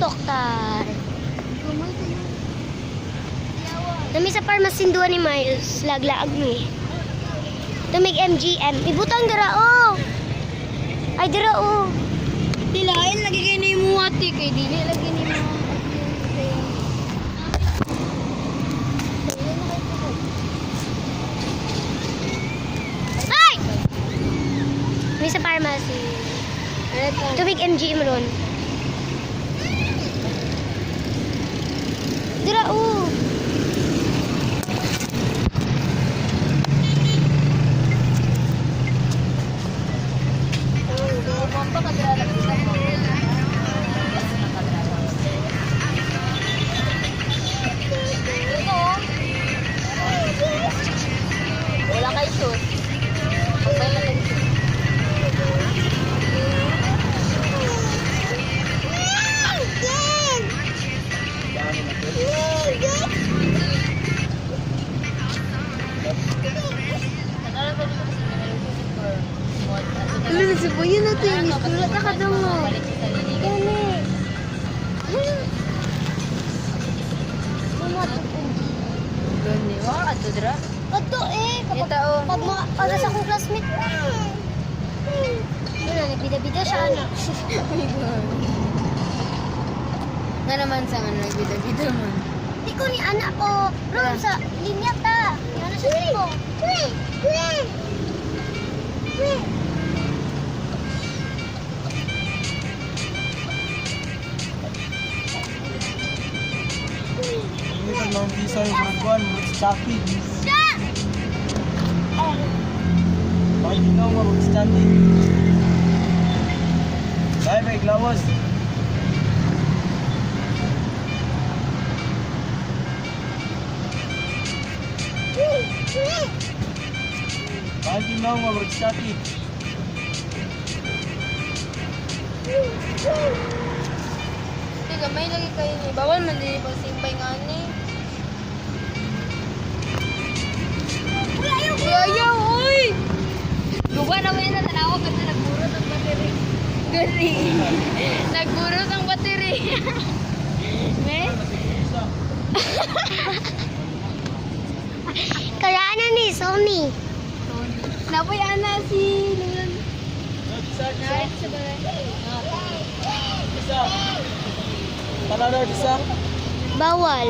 Toktar. Nami sa pharmacy duwa ni Miles. Laglaag mi. Tumig MGM. Ibutang dira oh. Ay dira oh. Dilain lagi kayo na yung muwati kay dili lagi ni mo. Ay! Nami sa pharmacy. Tumig MGM ron. Dira oh. Wala kay shoot. Okay lang yung shoot. Ano si Boy na ito yung iskulat na ka mo. Gani, wala ato dira. Kadto eh. Pag sa akong classmate. Wala, nagbida-bida siya anak. Nga naman sa nga nagbida-bida man. Di ko ni anak ko. Ron sa linya ta. Ano siya ko? Ini kan mau bisa yang perempuan cantik. Bagi kau mau cantik. Baik lawas. Bagi kau mau cantik. Tiga may lagi kayo ni. Bawal man din pag simpay nga ni. Ayaw, uy! Guba na mo yan na tanawa kasi nagburot ang bateri. Gani. Nagburot ang bateri. Me? Kaya ano ni Sony. Napoy ana si Lulan. Bisa, Night sa balay. bisa. Kalau ada bisa. Bawal.